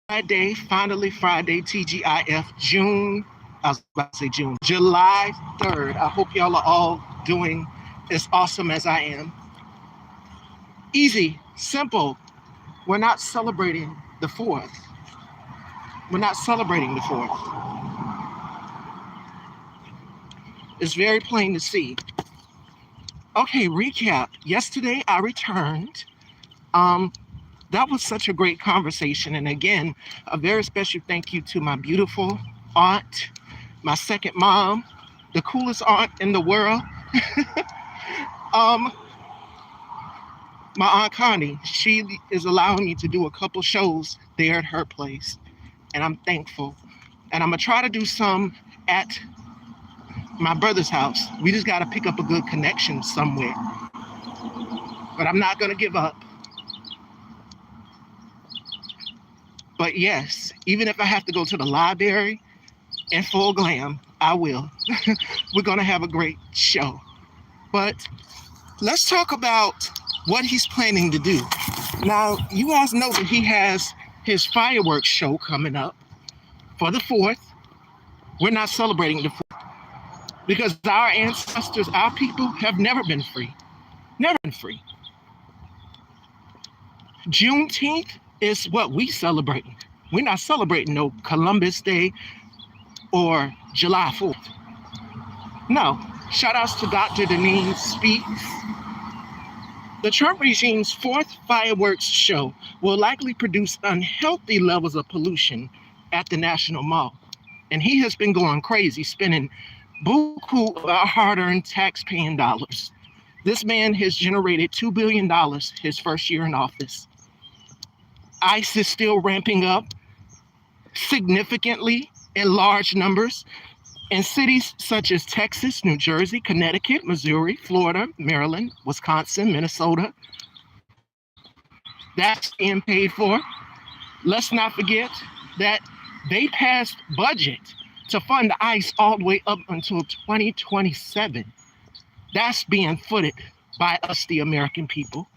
Friday, finally Friday, TGIF, June, I was about to say June, July 3rd. I hope y'all are all doing as awesome as I am. Easy, simple. We're not celebrating the 4th. We're not celebrating the 4th. It's very plain to see. Okay, recap. Yesterday I returned. Um, that was such a great conversation. And again, a very special thank you to my beautiful aunt, my second mom, the coolest aunt in the world. um, my aunt Connie, she is allowing me to do a couple shows there at her place. And I'm thankful. And I'm gonna try to do some at my brother's house. We just gotta pick up a good connection somewhere. But I'm not gonna give up. But yes, even if I have to go to the library in full glam, I will. We're gonna have a great show. But let's talk about what he's planning to do. Now, you all know that he has his fireworks show coming up for the 4th. We're not celebrating the 4th because our ancestors, our people have never been free. Never been free. Juneteenth is what we celebrate. We're not celebrating no Columbus Day or July 4th. No. Shout outs to Dr. Denise Speaks. The Trump regime's 4th fireworks show will likely produce unhealthy levels of pollution at the National Mall. And he has been going crazy, spending buku of our hard-earned tax-paying dollars. This man has generated $2 billion his first year in office. ICE is still ramping up significantly in large numbers in cities such as Texas, New Jersey, Connecticut, Missouri, Florida, Maryland, Wisconsin, Minnesota. That's being paid for. Let's not forget that they passed budget to fund ICE all the way up until 2027. That's being footed by us, the American people.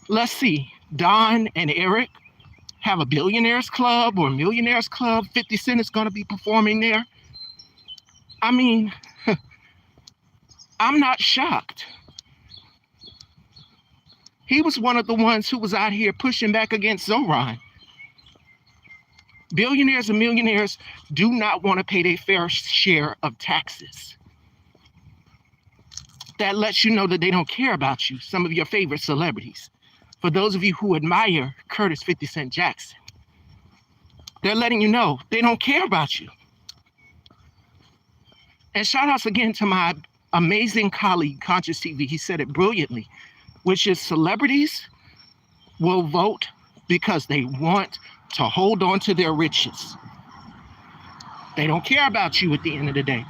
Let's see, Don and Eric have a billionaires club or a millionaires club. 50 Cent is going to be performing there. I mean, I'm not shocked. He was one of the ones who was out here pushing back against Zoran. Billionaires and millionaires do not want to pay their fair share of taxes. That lets you know that they don't care about you, some of your favorite celebrities. For those of you who admire Curtis 50 Cent Jackson, they're letting you know they don't care about you. And shout outs again to my amazing colleague, Conscious TV. He said it brilliantly, which is celebrities will vote because they want to hold on to their riches. They don't care about you at the end of the day.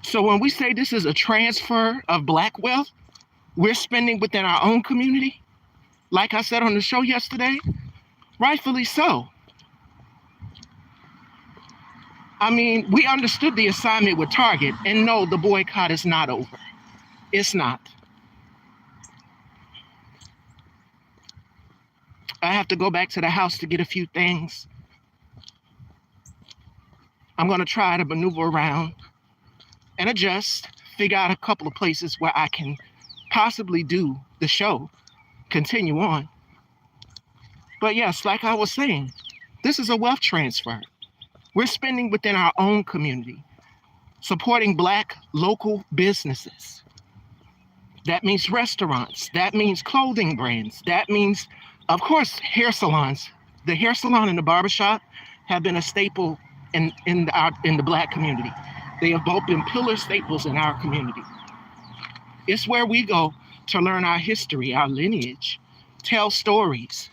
So when we say this is a transfer of Black wealth, we're spending within our own community. Like I said on the show yesterday, rightfully so. I mean, we understood the assignment with Target, and no, the boycott is not over. It's not. I have to go back to the house to get a few things. I'm going to try to maneuver around and adjust, figure out a couple of places where I can possibly do the show, continue on. But yes, like I was saying, this is a wealth transfer. We're spending within our own community, supporting Black local businesses. That means restaurants. That means clothing brands. That means, of course, hair salons. The hair salon and the barbershop have been a staple in the Black community. They have both been pillar staples in our community. It's where we go to learn our history, our lineage, tell stories,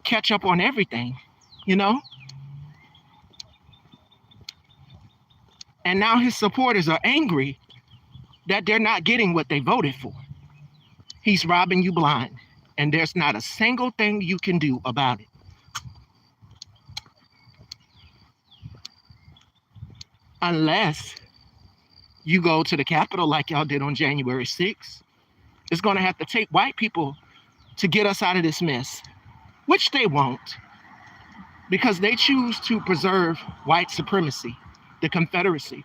catch up on everything, you know? And now his supporters are angry that they're not getting what they voted for. He's robbing you blind, and there's not a single thing you can do about it. Unless you go to the Capitol like y'all did on January 6th. It's going to have to take white people to get us out of this mess, which they won't, because they choose to preserve white supremacy, the Confederacy.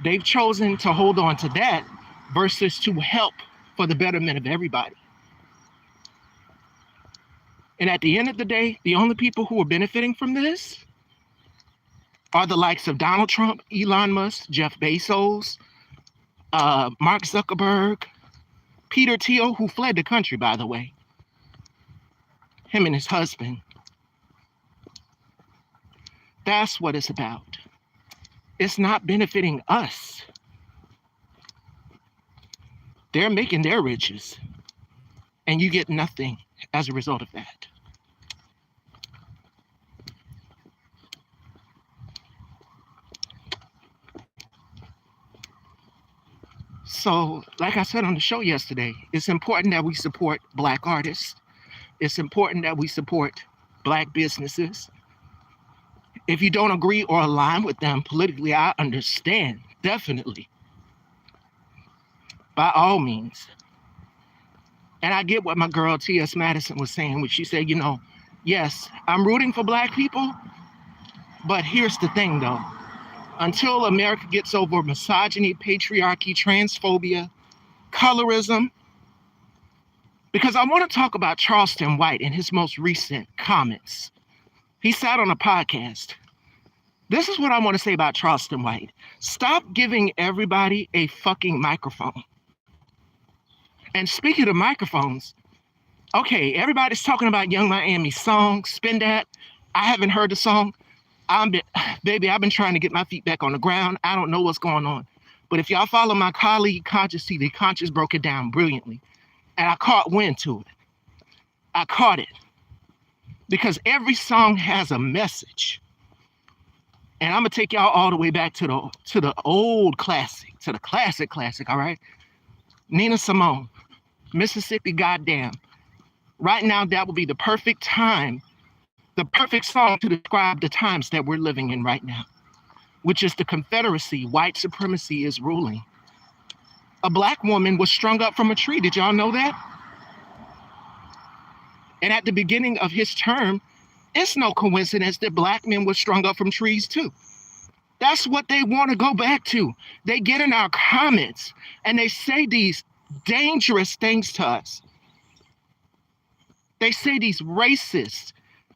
They've chosen to hold on to that versus to help for the betterment of everybody. And at the end of the day, the only people who are benefiting from this are the likes of Donald Trump, Elon Musk, Jeff Bezos, Mark Zuckerberg, Peter Thiel, who fled the country, by the way, him and his husband. That's what it's about. It's not benefiting us. They're making their riches, and you get nothing as a result of that. So, like I said on the show yesterday, it's important that we support Black artists. It's important that we support Black businesses. If you don't agree or align with them politically, I understand, definitely. By all means. And I get what my girl T.S. Madison was saying when she said, you know, yes, I'm rooting for Black people, but here's the thing though. Until America gets over misogyny, patriarchy, transphobia, colorism, because I want to talk about Charleston White in his most recent comments. He sat on a podcast. This is what I want to say about Charleston White. Stop giving everybody a fucking microphone. And speaking of microphones, okay, everybody's talking about Young Miami's song, Spin That. I haven't heard the song. Baby, I've been trying to get my feet back on the ground. I don't know what's going on. But if y'all follow my colleague, Conscious TV, Conscious broke it down brilliantly. And I caught wind to it. I caught it. Because every song has a message. And I'm going to take y'all all the way back to the old classic, to the classic, all right? Nina Simone, Mississippi Goddamn. Right now, that would be the perfect time, the perfect song to describe the times that we're living in right now, which is the Confederacy. White supremacy is ruling. A Black woman was strung up from a tree. Did y'all know that? And at the beginning of his term, it's no coincidence that Black men were strung up from trees too. That's what they want to go back to. They get in our comments and they say these dangerous things to us. They say these racist,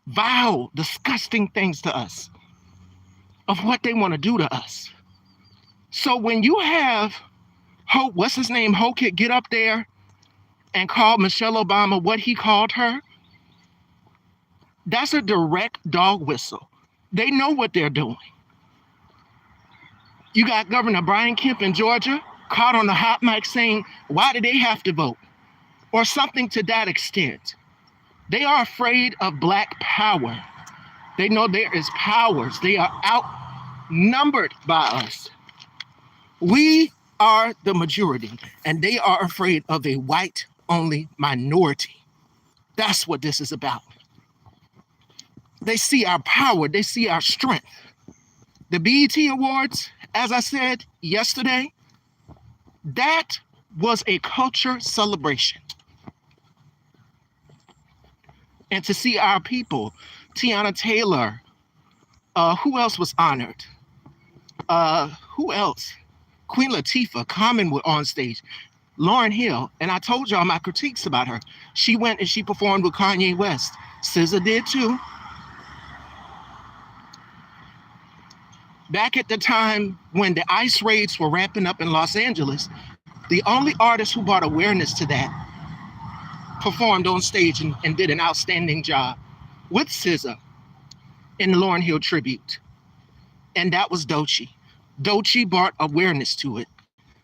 vile, disgusting things to us of what they want to do to us. So when you have Hope, what's his name, Hokit, get up there and call Michelle Obama what he called her, that's a direct dog whistle. They know what they're doing. You got Governor Brian Kemp in Georgia caught on the hot mic saying, why do they have to vote? Or something to that extent. They are afraid of Black power. They know there is powers. They are outnumbered by us. We are the majority, and they are afraid of a white-only minority. That's what this is about. They see our power. They see our strength. The BET Awards, as I said yesterday, that was a culture celebration. And to see our people, Tiana Taylor, who else was honored? Who else? Queen Latifah, Common were on stage. Lauryn Hill, and I told y'all my critiques about her. She went and she performed with Kanye West. SZA did too. Back at the time when the ICE raids were ramping up in Los Angeles, the only artist who brought awareness to that performed on stage and did an outstanding job with SZA in the Lauryn Hill tribute. And that was Doechii. Doechii brought awareness to it.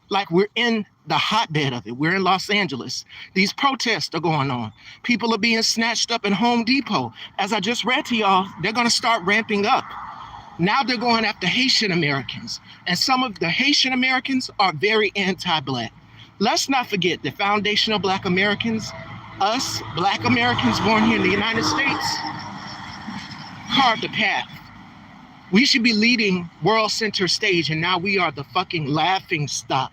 Like we're in the hotbed of it. We're in Los Angeles. These protests are going on. People are being snatched up in Home Depot. As I just read to y'all, they're going to start ramping up. Now they're going after Haitian Americans. And some of the Haitian Americans are very anti-Black. Let's not forget the foundational Black Americans, us Black Americans born here in the United States, carved the path. We should be leading world center stage, and now we are the fucking laughing stock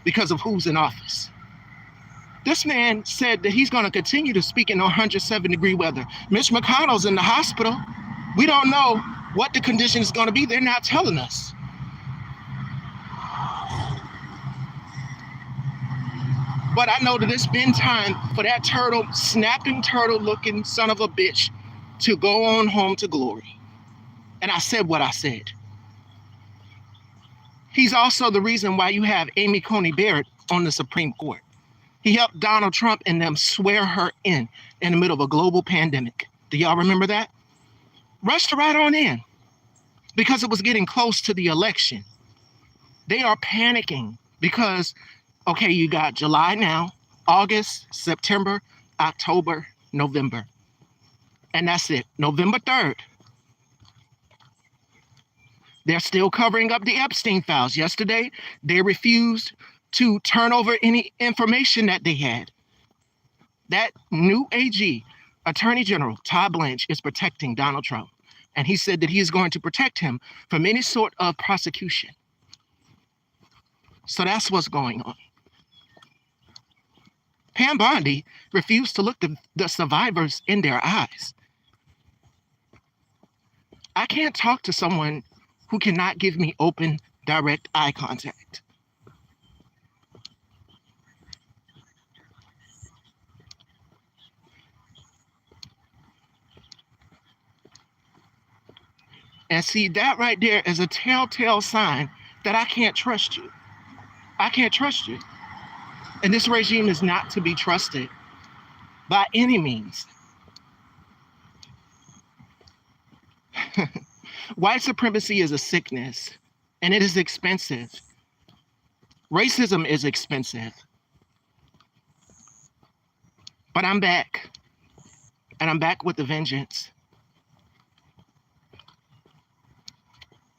because of who's in office. This man said that he's going to continue to speak in 107-degree weather. Mitch McConnell's in the hospital. We don't know what the condition is going to be. They're not telling us. But I know that it's been time for that turtle, snapping turtle-looking son of a bitch to go on home to glory. And I said what I said. He's also the reason why you have Amy Coney Barrett on the Supreme Court. He helped Donald Trump and them swear her in the middle of a global pandemic. Do y'all remember that? Rushed her right on in because it was getting close to the election. They are panicking because, okay, you got July now, August, September, October, November. And that's it, November 3rd. They're still covering up the Epstein files. Yesterday, they refused to turn over any information that they had. That new AG, Attorney General Todd Blanche, is protecting Donald Trump. And he said that he is going to protect him from any sort of prosecution. So that's what's going on. Pam Bondi refused to look the survivors in their eyes. I can't talk to someone who cannot give me open, direct eye contact. And see, that right there is a telltale sign that I can't trust you. I can't trust you. And this regime is not to be trusted by any means. White supremacy is a sickness, and it is expensive. Racism is expensive. But I'm back, and I'm back with a vengeance.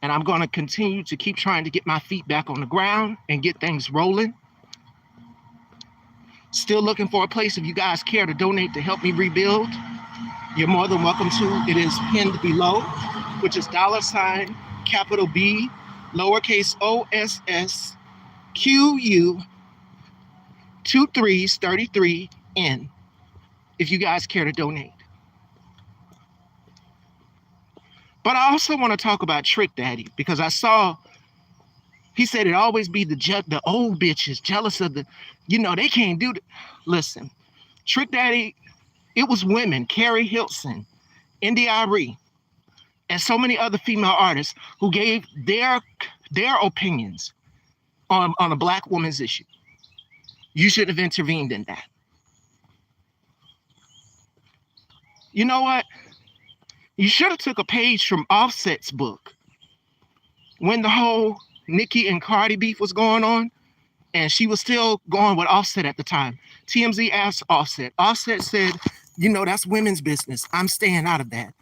And I'm going to continue to keep trying to get my feet back on the ground and get things rolling. Still looking for a place if you guys care to donate to help me rebuild. You're more than welcome to. It is pinned below, which is $ capital B, lowercase OSS, QU, 2333N, if you guys care to donate. But I also want to talk about Trick Daddy, because I saw, he said it always be the old bitches jealous of the, they can't do it. Listen, Trick Daddy, it was women, Carrie Hilton, India Arie, and so many other female artists who gave their opinions on a Black woman's issue. You should have intervened in that. You know what? You should have took a page from Offset's book when the whole Nicki and Cardi beef was going on, and she was still going with Offset at the time. TMZ asked Offset. Offset said, that's women's business. I'm staying out of that.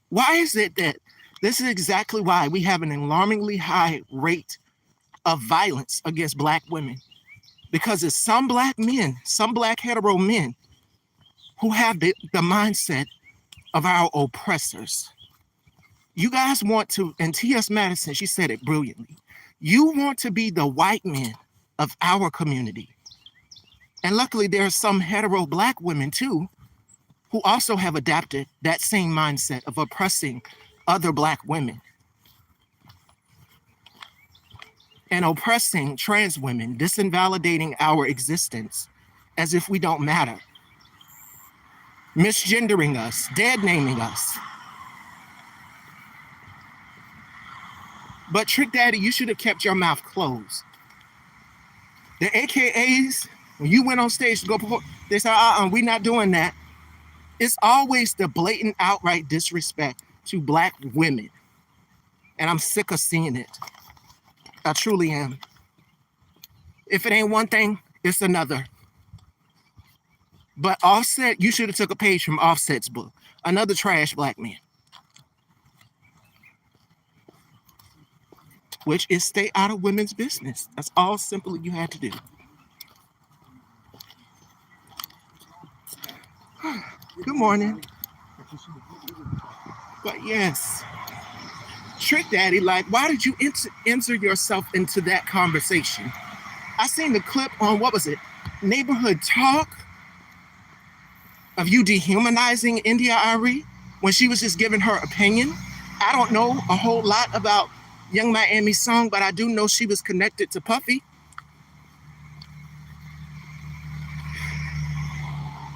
Why is it that this is exactly why we have an alarmingly high rate of violence against Black women? Because it's some Black men, some Black hetero men who have the mindset of our oppressors. You guys want to, and T.S. Madison, she said it brilliantly. You want to be the white men of our community. And luckily there are some hetero Black women too, who also have adapted that same mindset of oppressing other Black women and oppressing trans women, disinvalidating our existence as if we don't matter, misgendering us, dead naming us. But Trick Daddy, you should have kept your mouth closed. The AKAs, when you went on stage to go perform, they said, we're not doing that. It's always the blatant, outright disrespect to Black women. And I'm sick of seeing it. I truly am. If it ain't one thing, it's another. But Offset, you should have took a page from Offset's book. Another trash Black man. Which is stay out of women's business. That's all simply you had to do. Good morning. But yes, Trick Daddy, why did you enter yourself into that conversation? I seen the clip on, what was it? neighborhood talk of you dehumanizing India Ari when she was just giving her opinion. I don't know a whole lot about Young Miami's song, but I do know she was connected to Puffy.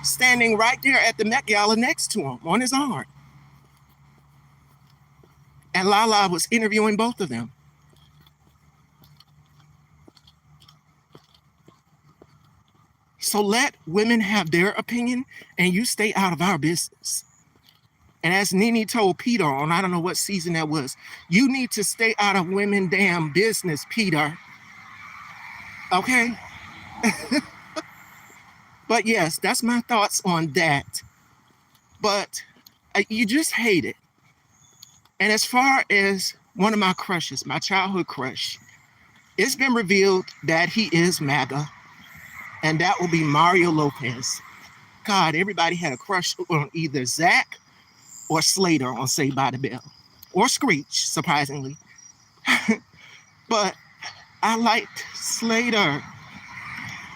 Standing right there at the Met Gala next to him on his arm. And Lala was interviewing both of them. So let women have their opinion and you stay out of our business. And as Nene told Peter on, I don't know what season that was, you need to stay out of women damn business, Peter. Okay? But yes, that's my thoughts on that. But you just hate it. And as far as one of my crushes, my childhood crush, it's been revealed that he is MAGA. And that will be Mario Lopez. God, everybody had a crush on either Zach or Slater on Saved by the Bell. Or Screech, surprisingly. But I liked Slater.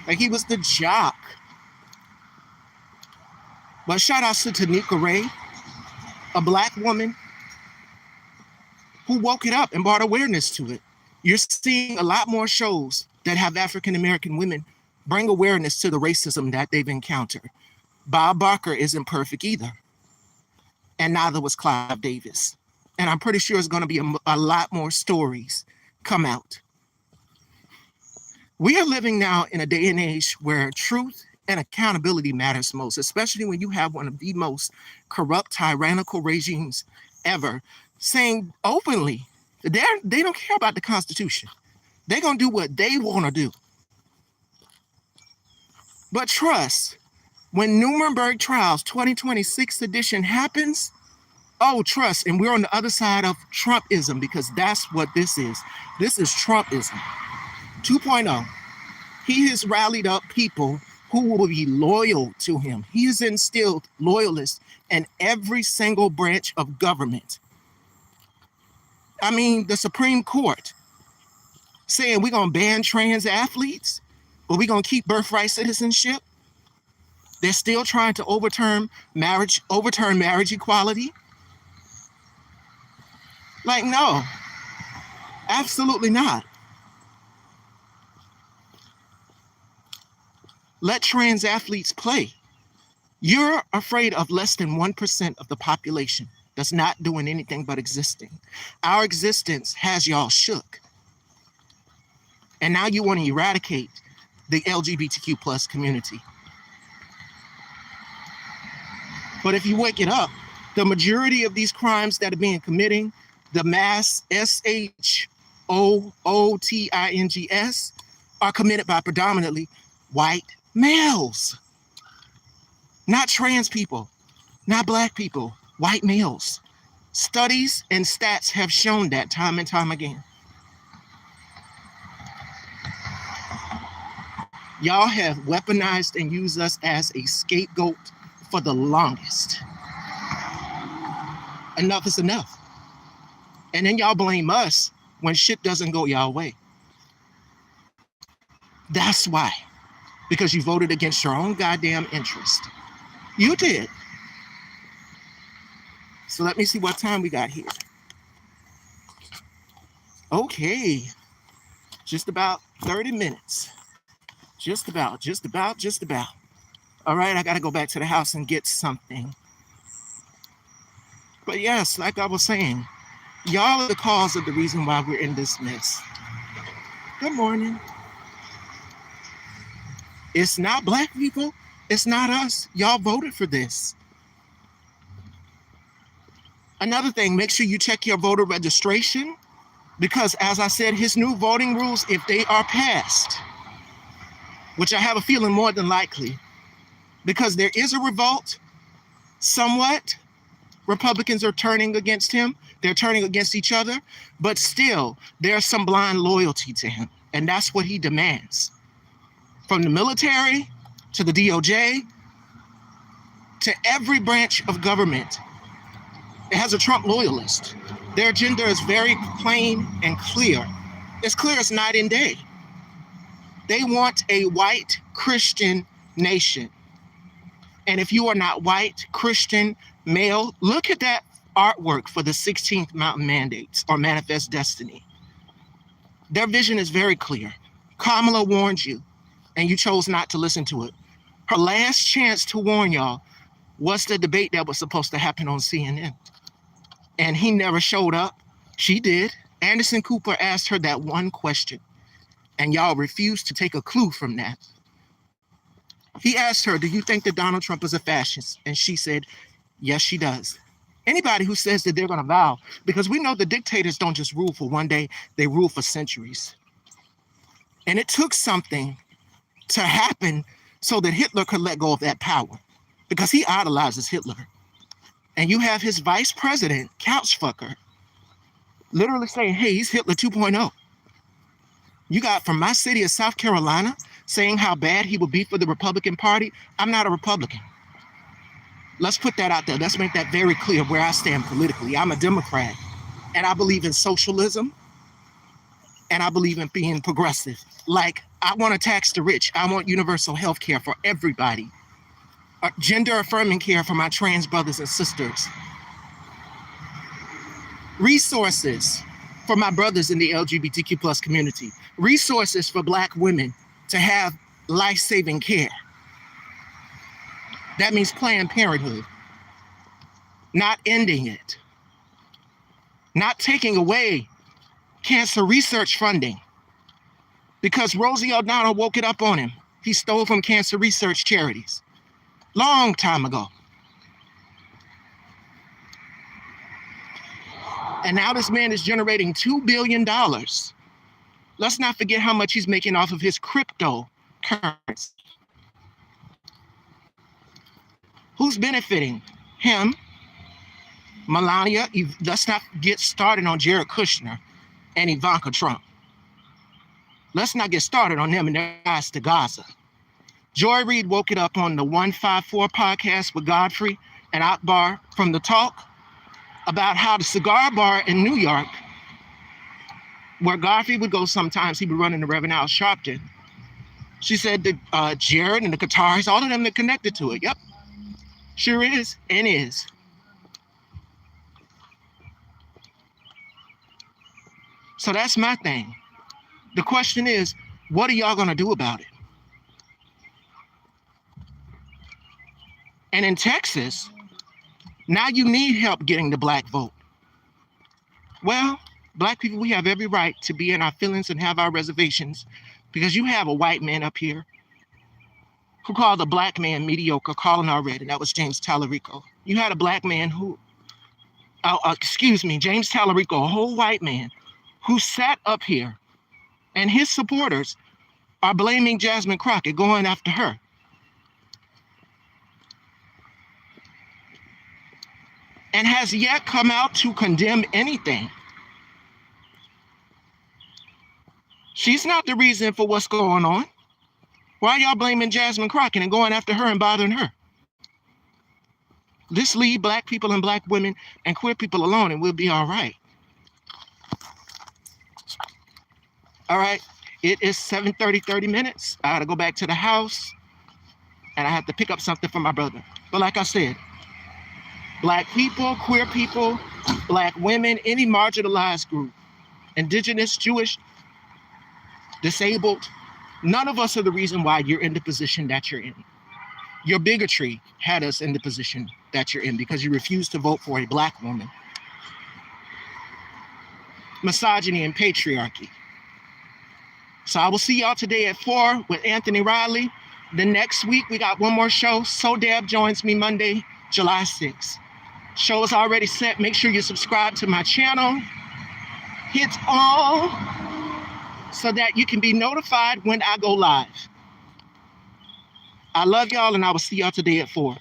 Like, he was the jock. But shout out to Tanika Ray, a Black woman who woke it up and brought awareness to it. You're seeing a lot more shows that have African-American women bring awareness to the racism that they've encountered. Bob Barker isn't perfect either. And neither was Clive Davis. And I'm pretty sure it's going to be a lot more stories come out. We are living now in a day and age where truth and accountability matters most, especially when you have one of the most corrupt, tyrannical regimes ever saying openly they don't care about the Constitution. They're going to do what they want to do. But trust, when Nuremberg Trials 2026 edition happens, oh, trust, and we're on the other side of Trumpism, because that's what this is. This is Trumpism 2.0. He has rallied up people who will be loyal to him. He has instilled loyalists in every single branch of government. I mean, the Supreme Court saying we're going to ban trans athletes, but we're going to keep birthright citizenship. They're still trying to overturn marriage equality. Like, no, absolutely not. Let trans athletes play. You're afraid of less than 1% of the population that's not doing anything but existing. Our existence has y'all shook. And now you want to eradicate the LGBTQ plus community. But if you wake it up, the majority of these crimes that are being committing, the mass SHOOTINGS, are committed by predominantly white males. Not trans people, not Black people, white males. Studies and stats have shown that time and time again. Y'all have weaponized and used us as a scapegoat for the longest. Enough is enough. And then y'all blame us when shit doesn't go y'all way. That's why. Because you voted against your own goddamn interest. You did. So let me see what time we got here. Okay. Just about 30 minutes. Just about. All right, I got to go back to the house and get something. But yes, like I was saying, y'all are the cause of the reason why we're in this mess. Good morning. It's not Black people. It's not us. Y'all voted for this. Another thing, make sure you check your voter registration, because as I said, his new voting rules, if they are passed, which I have a feeling more than likely, because there is a revolt, somewhat. Republicans are turning against him. They're turning against each other, but still there's some blind loyalty to him. And that's what he demands. From the military to the DOJ to every branch of government, it has a Trump loyalist. Their agenda is very plain and clear. It's clear as night and day. They want a white Christian nation. And if you are not white, Christian, male, look at that artwork for the 16th Mountain Mandates or Manifest Destiny. Their vision is very clear. Kamala warned you, and you chose not to listen to it. Her last chance to warn y'all was the debate that was supposed to happen on CNN. And he never showed up. She did. Anderson Cooper asked her that one question, and y'all refused to take a clue from that. He asked her, do you think that Donald Trump is a fascist? And she said, yes, she does. Anybody who says that they're going to vow, because we know the dictators don't just rule for one day, they rule for centuries. And it took something to happen so that Hitler could let go of that power, because he idolizes Hitler. And you have his vice president, Couchfucker, literally saying, hey, he's Hitler 2.0. You got from my city of South Carolina saying how bad he would be for the Republican Party. I'm not a Republican. Let's put that out there. Let's make that very clear where I stand politically. I'm a Democrat, and I believe in socialism, and I believe in being progressive. Like, I want to tax the rich. I want universal health care for everybody. Gender affirming care for my trans brothers and sisters. Resources for my brothers in the LGBTQ plus community. Resources for Black women to have life-saving care. That means Planned Parenthood. Not ending it. Not taking away cancer research funding. Because Rosie O'Donnell woke it up on him. He stole from cancer research charities. Long time ago. And now this man is generating $2 billion. Let's not forget how much he's making off of his cryptocurrency. Who's benefiting? Him, Melania. Let's not get started on Jared Kushner and Ivanka Trump. Let's not get started on them and their ties to Gaza. Joy Reid woke it up on the 154 podcast with Godfrey and Akbar from The Talk about how the cigar bar in New York, where Godfrey would go sometimes, he would run into Reverend Al Sharpton. She said that Jared and the Qataris, all of them are connected to it. Yep, sure is and is. So that's my thing. The question is, what are y'all gonna do about it? And in Texas, now you need help getting the Black vote. Well, Black people, we have every right to be in our feelings and have our reservations, because you have a white man up here who called a Black man mediocre, calling our red, and that was James Tallarico. You had a Black man who, James Tallarico, a whole white man, who sat up here, and his supporters are blaming Jasmine Crockett, going after her. And has yet come out to condemn anything. She's not the reason for what's going on. Why are y'all blaming Jasmine Crockett and going after her and bothering her? Just leave Black people and Black women and queer people alone and we'll be all right. All right, it is 7:30, 30 minutes. I gotta go back to the house and I have to pick up something for my brother. But like I said, Black people, queer people, Black women, any marginalized group, indigenous, Jewish, disabled, none of us are the reason why you're in the position that you're in. Your bigotry had us in the position that you're in because you refused to vote for a Black woman. Misogyny and patriarchy. So I will see y'all today at 4 with Anthony Riley. The next week, we got one more show. So Deb joins me Monday, July 6th. Show is already set. Make sure you subscribe to my channel. Hit all so that you can be notified when I go live. I love y'all, and I will see y'all today at 4.